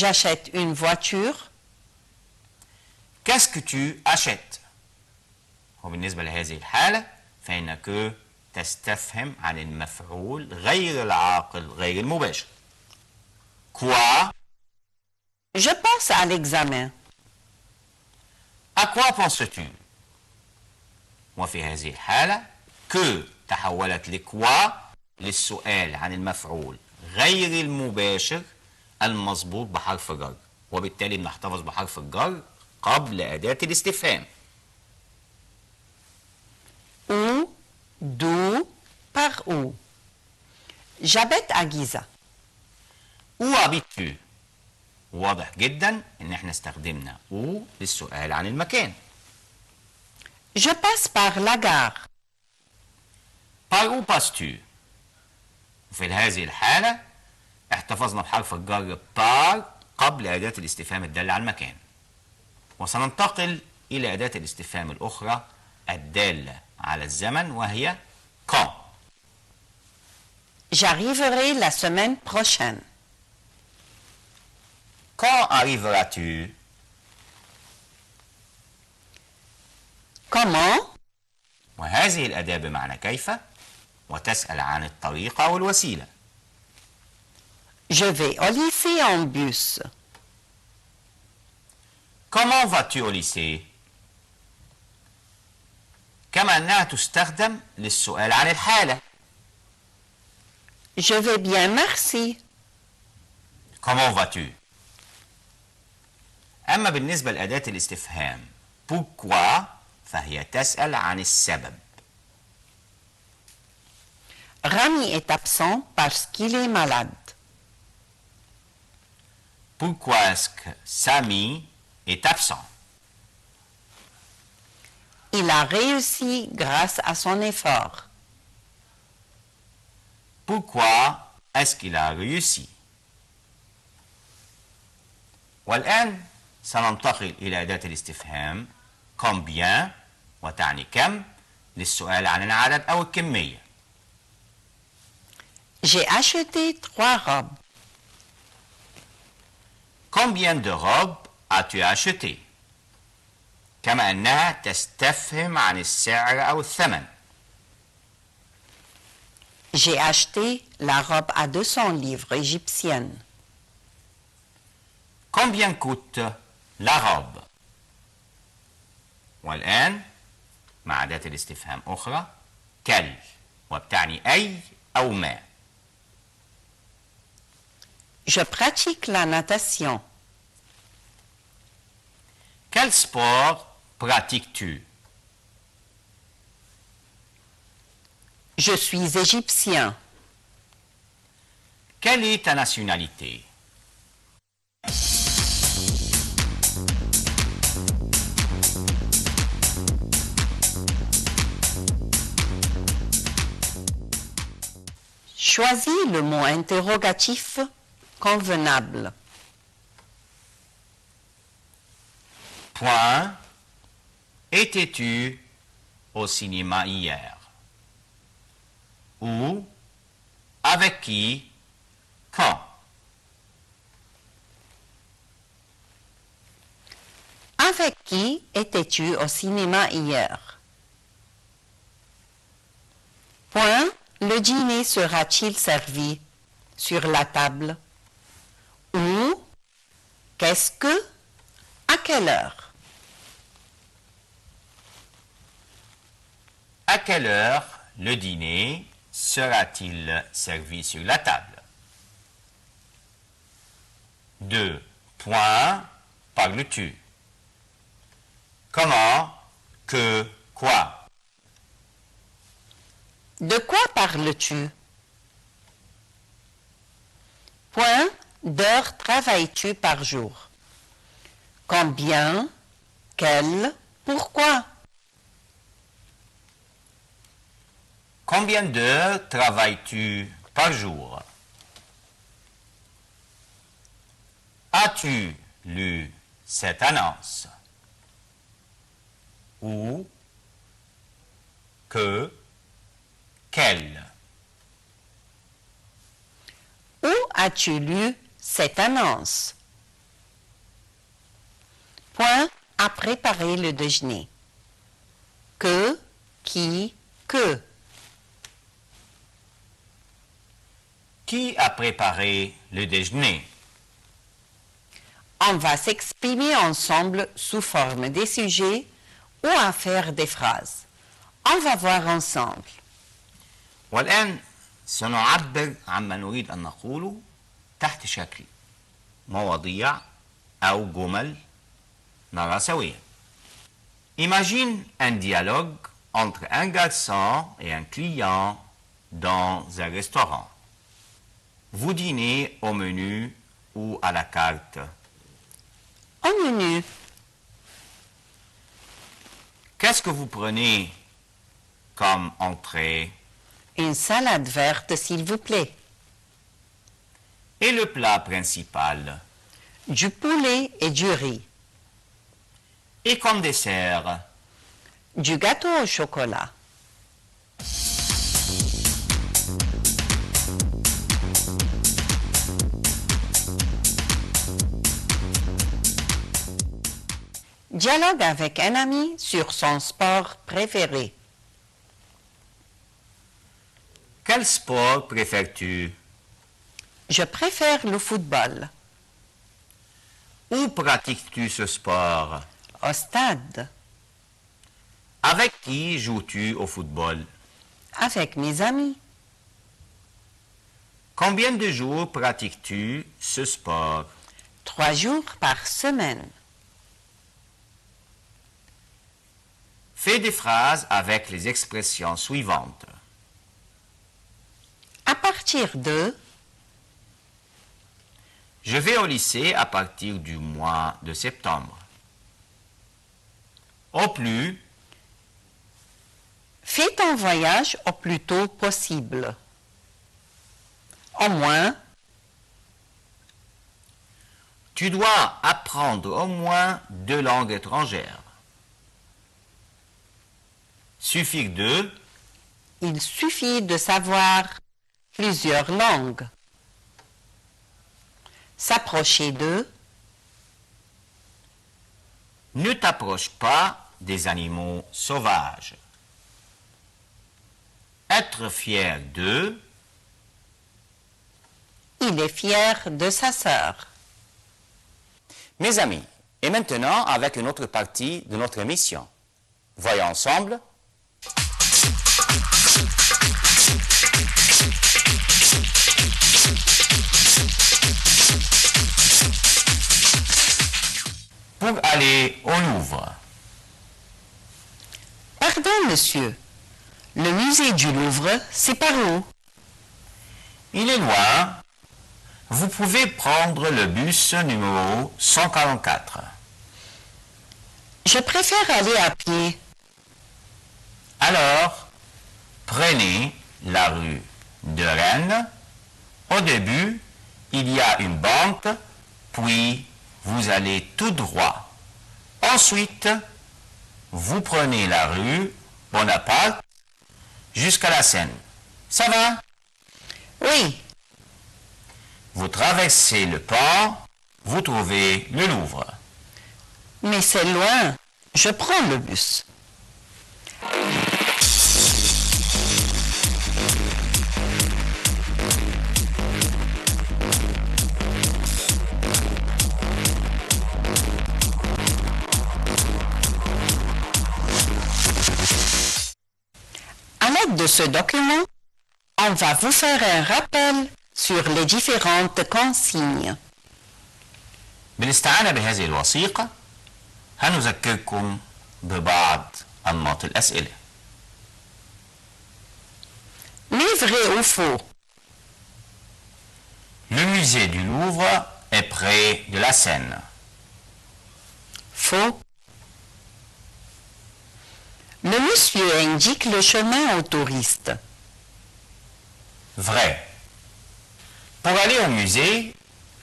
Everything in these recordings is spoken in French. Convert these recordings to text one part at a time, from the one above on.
J'achète une voiture. Qu'est-ce que tu achètes؟ وبالنسبة لهذه الحالة فإنك تستفهم عن المفعول غير العاقل غير المباشر. Quoi? Je pense à l'examen. À quoi penses-tu؟ وفي هذه الحالة que تحولت لكوا للسؤال عن المفعول غير المباشر المضبوط بحرف جر، وبالتالي بنحتفظ بحرف الجر قبل أداة الاستفهام. Où, d'où, par où. J'habite à Giza. Où habites-tu؟ واضح جدا ان احنا استخدمنا où للسؤال عن المكان. Je passe par la gare. Par où passes-tu؟ وفي هذه الحالة احتفظنا بحرف الجر par قبل أداة الاستفهام الدالة على المكان. وسننتقل إلى أداة الاستفهام الأخرى الدالة على الزمن وهي quand. J'arriverai la semaine prochaine. Quand arriveras-tu؟ Comment? وهذه الأداة بمعنى كيف وتسأل عن الطريقة أو الوسيلة. Je vais au lycée en bus. Comment vas-tu au lycée؟ كما أنها تستخدم للسؤال عن الحالة. Je vais bien, merci. Comment vas-tu؟ أما بالنسبة لأداة الاستفهام pourquoi فهي تسأل عن السبب. Rami est absent parce qu'il est malade. Pourquoi est-ce que Sami est absent؟ Il a réussi grâce à son effort. Pourquoi est-ce qu'il a réussi؟ والآن سننتقل إلى أداة الاستفهام combien وتعني كم للسؤال عن العدد أو الكمية. J'ai acheté 3 robes. Combien de robes as-tu acheté؟ كما أنها تستفهم عن السعر أو الثمن. J'ai acheté la robe à 200 livres égyptiennes. Combien coûte la robe؟ والآن مع أداة الاستفهام أخرى quel وبتعني أي أو ما. Je pratique la natation. Quel sport pratiques-tu؟ Je suis égyptien. Quelle est ta nationalité؟ Choisis le mot interrogatif convenable. Point. Étais-tu au cinéma hier? Où? Avec qui? Quand? Avec qui étais-tu au cinéma hier? Point. Le dîner sera-t-il servi sur la table? Où? Qu'est-ce que? À quelle heure? À quelle heure le dîner sera-t-il servi sur la table? 2. Point. Parles-tu? Comment? Que? Quoi? De quoi parles-tu? Point. D'heures travailles-tu par jour? Combien? Quel? Pourquoi? Combien d'heures travailles-tu par jour? As-tu lu cette annonce? Où? Que? Quel? Où as-tu lu cette annonce? Point à préparer le déjeuner. Que, qui, que. Qui a préparé le déjeuner? On va s'exprimer ensemble sous forme des sujets ou à faire des phrases. On va voir ensemble. والآن سنعبر عما نريد أن نقوله تحت شكل مواضيع أو جمل نرى سويا. Imagine un dialogue entre un garçon et un client dans un restaurant. Vous dînez au menu ou à la carte? Au menu, Qu'est-ce que vous prenez comme entrée? une salade verte s'il vous plaît. Et le plat principal? Du poulet et du riz. Et comme dessert? Du gâteau au chocolat. Dialogue avec un ami sur son sport préféré. Quel sport préfères-tu? Je préfère le football. Où pratiques-tu ce sport? Au stade, Avec qui joues-tu au football? avec mes amis. Combien de jours pratiques-tu ce sport? 3 jours par semaine. Fais des phrases avec les expressions suivantes. À partir de, Je vais au lycée à partir du mois de septembre. Au plus, fais ton voyage au plus tôt possible. Au moins, tu dois apprendre au moins 2 langues étrangères. Suffix de, il suffit de savoir plusieurs langues. S'approcher de, ne t'approche pas des animaux sauvages. Être fier de, il est fier de sa sœur. mes amis, et maintenant avec une autre partie de notre émission. Voyons ensemble. Pour aller au Louvre. Pardon, monsieur. Le musée du Louvre, c'est par où? Il est loin. Vous pouvez prendre le bus numéro 144. Je préfère aller à pied. Alors, prenez la rue de Rennes. Au début, il y a une banque, puis vous allez tout droit. Ensuite, vous prenez la rue Bonaparte jusqu'à la Seine. Ça va? Oui, Vous traversez le pont, vous trouvez le Louvre. mais c'est loin. Je prends le bus. À l'aide de ce document, on va vous faire un rappel sur les différentes consignes. بالاستعانة بهذه الوثيقة هنذكركم ببعض أنماط الأسئلة. Mais vrai ou faux? Le musée du Louvre est près de la Seine. Faux. Le monsieur indique le chemin aux touristes. Vrai. Pour aller au musée,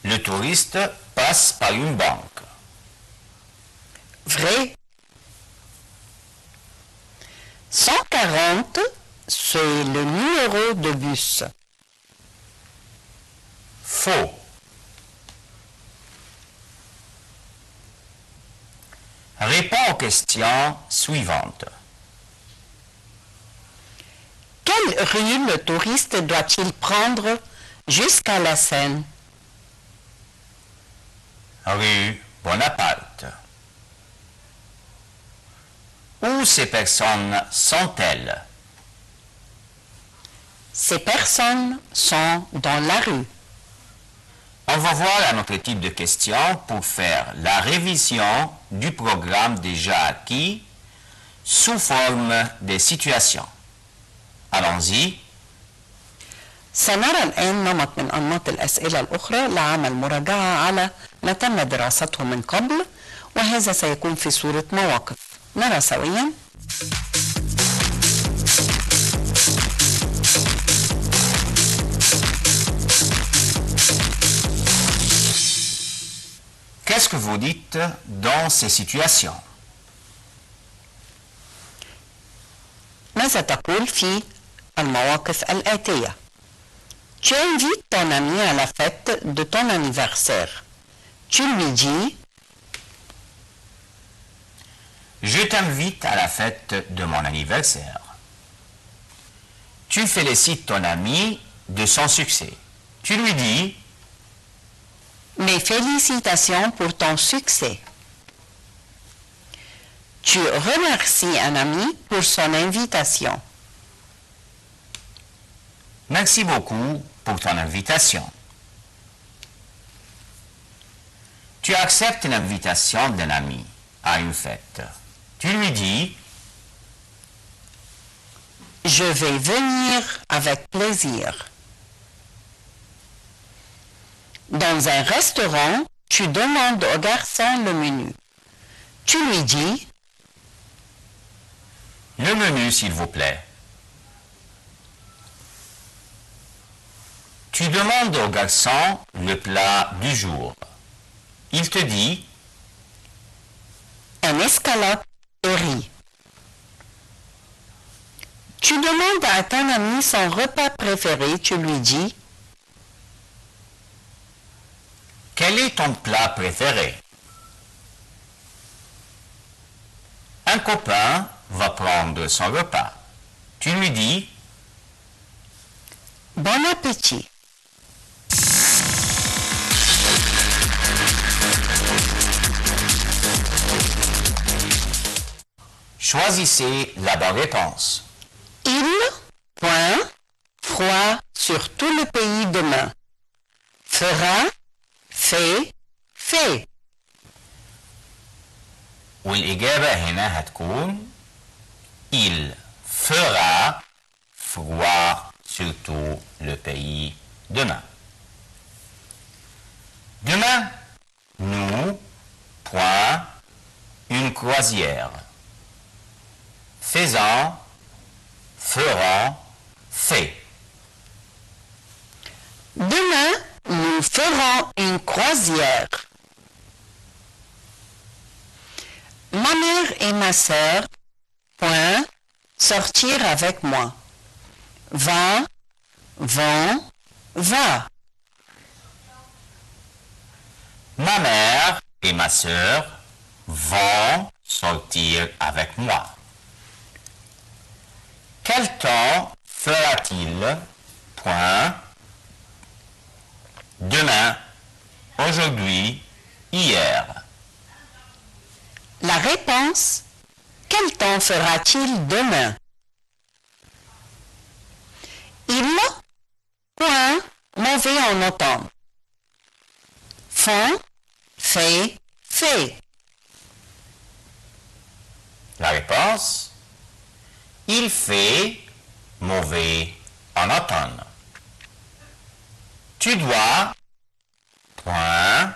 le touriste passe par une banque. Vrai. 140, c'est le numéro de bus. Faux. Réponds aux questions suivantes. Quelle rue le touriste doit-il prendre jusqu'à la Seine? Rue Bonaparte. Où ces personnes sont-elles? Ces personnes sont dans la rue. On va voir un autre type de questions pour faire la révision du programme déjà acquis sous forme de situations. Allons-y. سنرى الآن نمط من أنماط الأسئلة الأخرى لعمل مراجعة على ما تم دراسته من قبل، وهذا سيكون في صورة مواقف. نرى سويا. Qu'est-ce que vous dites dans ces situations? ماذا تقول في المواقف الآتية؟ Tu invites ton ami à la fête de ton anniversaire. Tu lui dis: Je t'invite à la fête de mon anniversaire. Tu félicites ton ami de son succès. Tu lui dis: Mes félicitations pour ton succès. Tu remercies un ami pour son invitation. Merci beaucoup pour ton invitation. Tu acceptes l'invitation d'un ami à une fête. Tu lui dis: Je vais venir avec plaisir. Dans un restaurant, tu demandes au garçon le menu. Tu lui dis: Le menu, s'il vous plaît. Tu demandes au garçon le plat du jour. Il te dit: Un escalope et riz. Tu demandes à ton ami son repas préféré. Tu lui dis: Quel est ton plat préféré? Un copain va prendre son repas. Tu lui dis: Bon appétit. Choisissez la bonne réponse. Il, point, froid sur tout le pays demain. Fera, fait, fait. والإجابة هنا هتكون il fera froid sur tout le pays demain. Demain, nous, point, une croisière. Faisant, feront, fait. Demain, nous ferons une croisière. Ma mère et ma sœur, point, sortir avec moi. Va, vont, va. Ma mère et ma sœur vont sortir avec moi. Quel temps fera-t-il? Point. Demain, aujourd'hui, hier. La réponse: quel temps fera-t-il demain? Il, point, mauvais en automne. Font, fait, fait. La réponse: il fait mauvais en automne. Tu dois, point,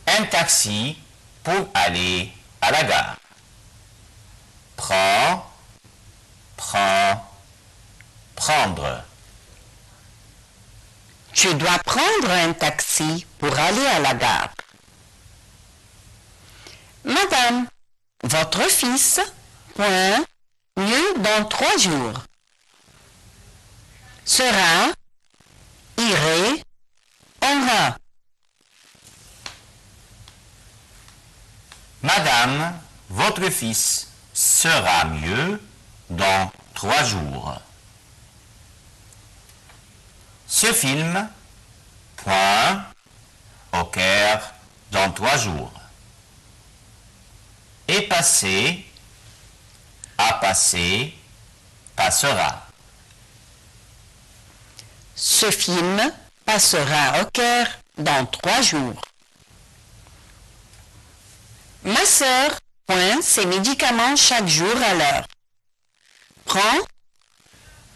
un taxi pour aller à la gare. Prends, prends, prendre. Tu dois prendre un taxi pour aller à la gare. Madame, votre fils, point, mieux dans 3 jours. Sera, irait, aura. Madame, votre fils sera mieux dans 3 jours. Ce film, point, au Caire, dans 3 jours. Est passé, a passé, passera. Ce film passera au Caire dans 3 jours. Ma sœur prend ses médicaments chaque jour à l'heure. Prend,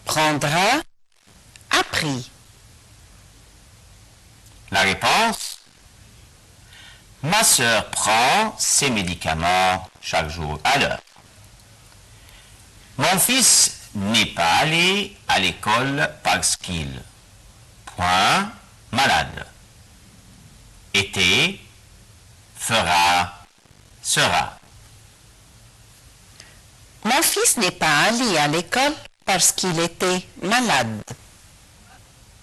prendra, a pris. La réponse? Ma sœur prend ses médicaments chaque jour à l'heure. Mon fils n'est pas allé à l'école parce qu'il, point, malade. Était, fera, sera. Mon fils n'est pas allé à l'école parce qu'il était malade.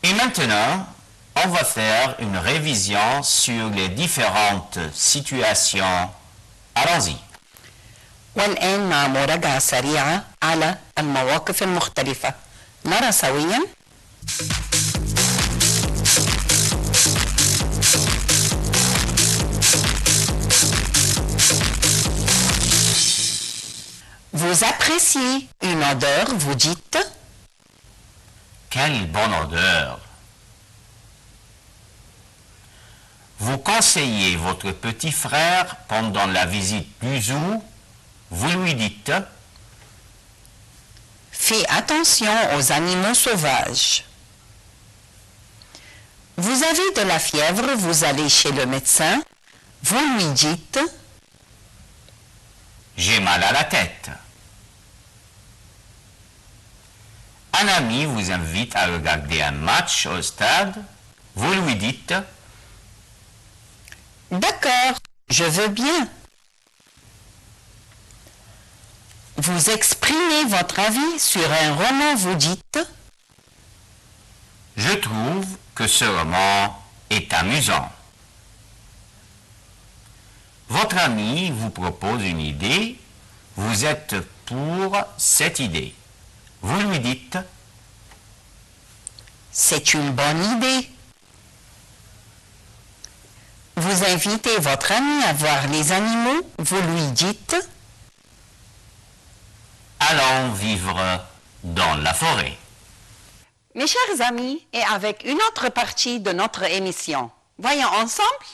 Et maintenant, on va faire une révision sur les différentes situations. Allons-y. والآن مع مراجعة سريعة على المواقف المختلفة. نرى سويا. Vous appréciez une odeur, vous dites Quelle bonne odeur! Vous conseillez votre petit frère pendant la visite du zoo, vous lui dites fais attention aux animaux sauvages. Vous avez de la fièvre, vous allez chez le médecin, vous lui dites j'ai mal à la tête. Un ami vous invite à regarder un match au stade, vous lui dites d'accord, je veux bien. Vous exprimez votre avis sur un roman, vous dites je trouve que ce roman est amusant. Votre ami vous propose une idée, vous êtes pour cette idée. Vous lui dites c'est une bonne idée. Vous invitez votre ami à voir les animaux, vous lui dites allons vivre dans la forêt. Mes chers amis, et avec une autre partie de notre émission, voyons ensemble.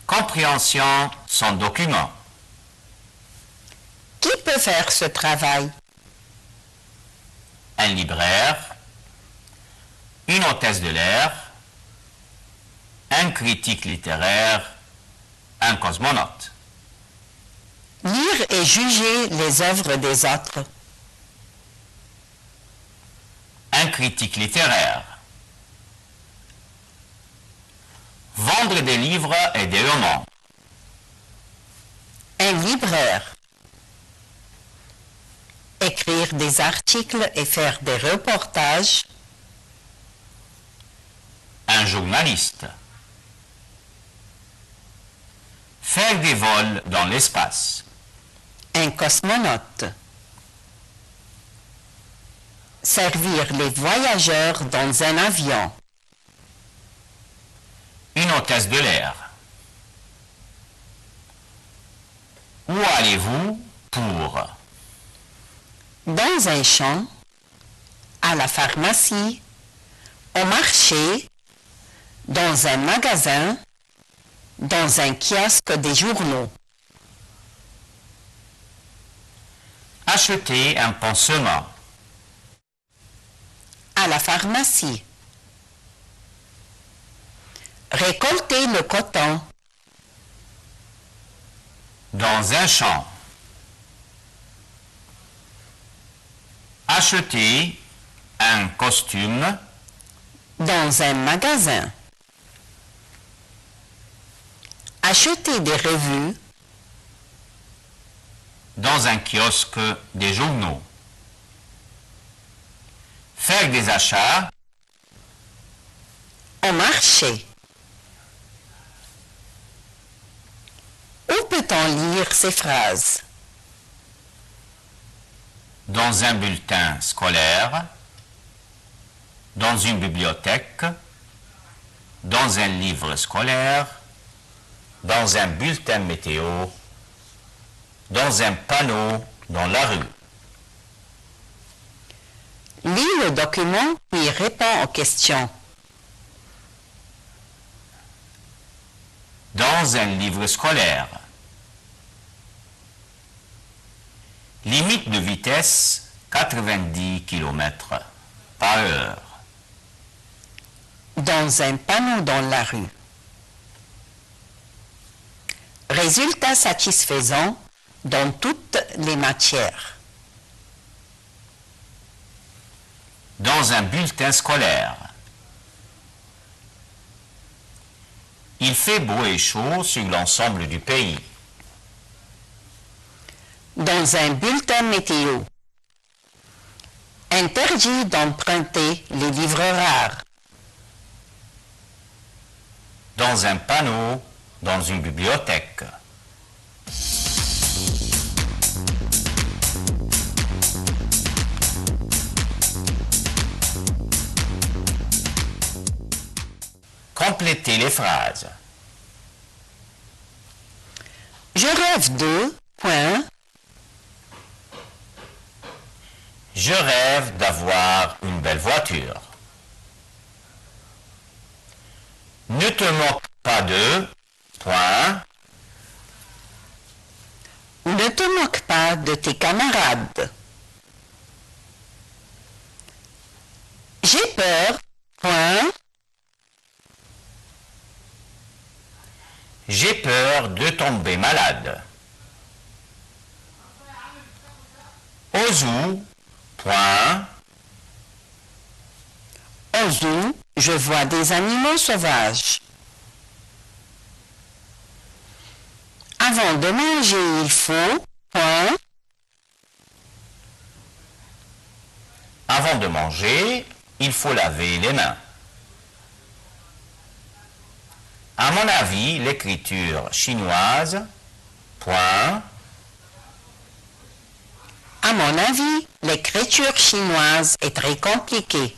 Compréhension sans document. Qui peut faire ce travail? Un libraire, une hôtesse de l'air, un critique littéraire, un cosmonaute. Lire et juger les œuvres des autres. Un critique littéraire. Vendre des livres et des romans. Un libraire. Écrire des articles et faire des reportages. Un journaliste. Faire des vols dans l'espace. Un cosmonaute. Servir les voyageurs dans un avion. Une hôtesse de l'air. Où allez-vous pour? Dans un champ, à la pharmacie, au marché, dans un magasin, dans un kiosque des journaux. Acheter un pansement. À la pharmacie. Récolter le coton. Dans un champ. Acheter un costume. Dans un magasin. Acheter des revues. Dans un kiosque des journaux. Faire des achats. Au marché. Où peut peut-on lire ces phrases? Dans un bulletin scolaire, dans une bibliothèque, dans un livre scolaire, dans un bulletin météo, dans un panneau dans la rue. Lis le document puis réponds aux questions. Dans un livre scolaire. Limite de vitesse 90 km/h. Dans un panneau dans la rue. Résultats satisfaisants dans toutes les matières. Dans un bulletin scolaire. Il fait beau et chaud sur l'ensemble du pays. Dans un bulletin météo. Interdit d'emprunter les livres rares. Dans un panneau, dans une bibliothèque. Complétez les phrases. Je rêve de... Point. Je rêve d'avoir une belle voiture. Ne te moque pas de... Point. Ne te moque pas de tes camarades. J'ai peur. Point. J'ai peur de tomber malade. Au zoo, point. Au zoo, je vois des animaux sauvages. Avant de manger, il faut... Point. Avant de manger, il faut laver les mains. À mon avis, l'écriture chinoise, point. À mon avis, l'écriture chinoise est très compliquée.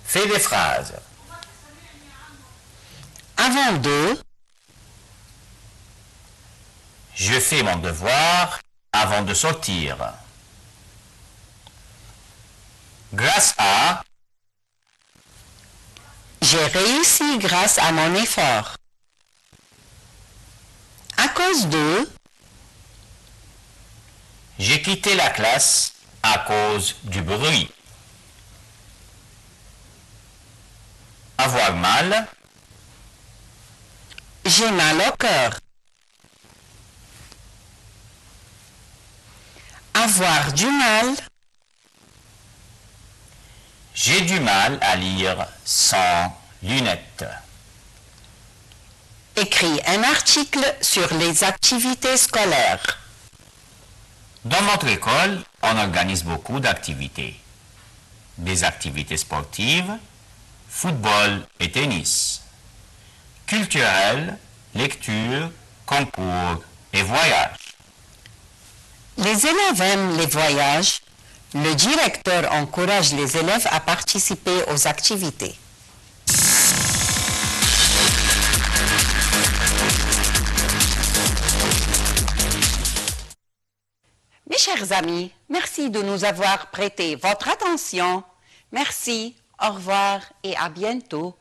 Fais des phrases. Avant de... Je fais mon devoir avant de sortir. Grâce à... J'ai réussi grâce à mon effort. À cause de... J'ai quitté la classe à cause du bruit. Avoir mal. J'ai mal au cœur. Avoir du mal. J'ai du mal à lire sans lunettes. Écris un article sur les activités scolaires. Dans notre école, on organise beaucoup d'activités. Des activités sportives, football et tennis. Culturelles, lecture, concours et voyages. Les élèves aiment les voyages. Le directeur encourage les élèves à participer aux activités. Mes chers amis, merci de nous avoir prêté votre attention. Merci, au revoir et à bientôt.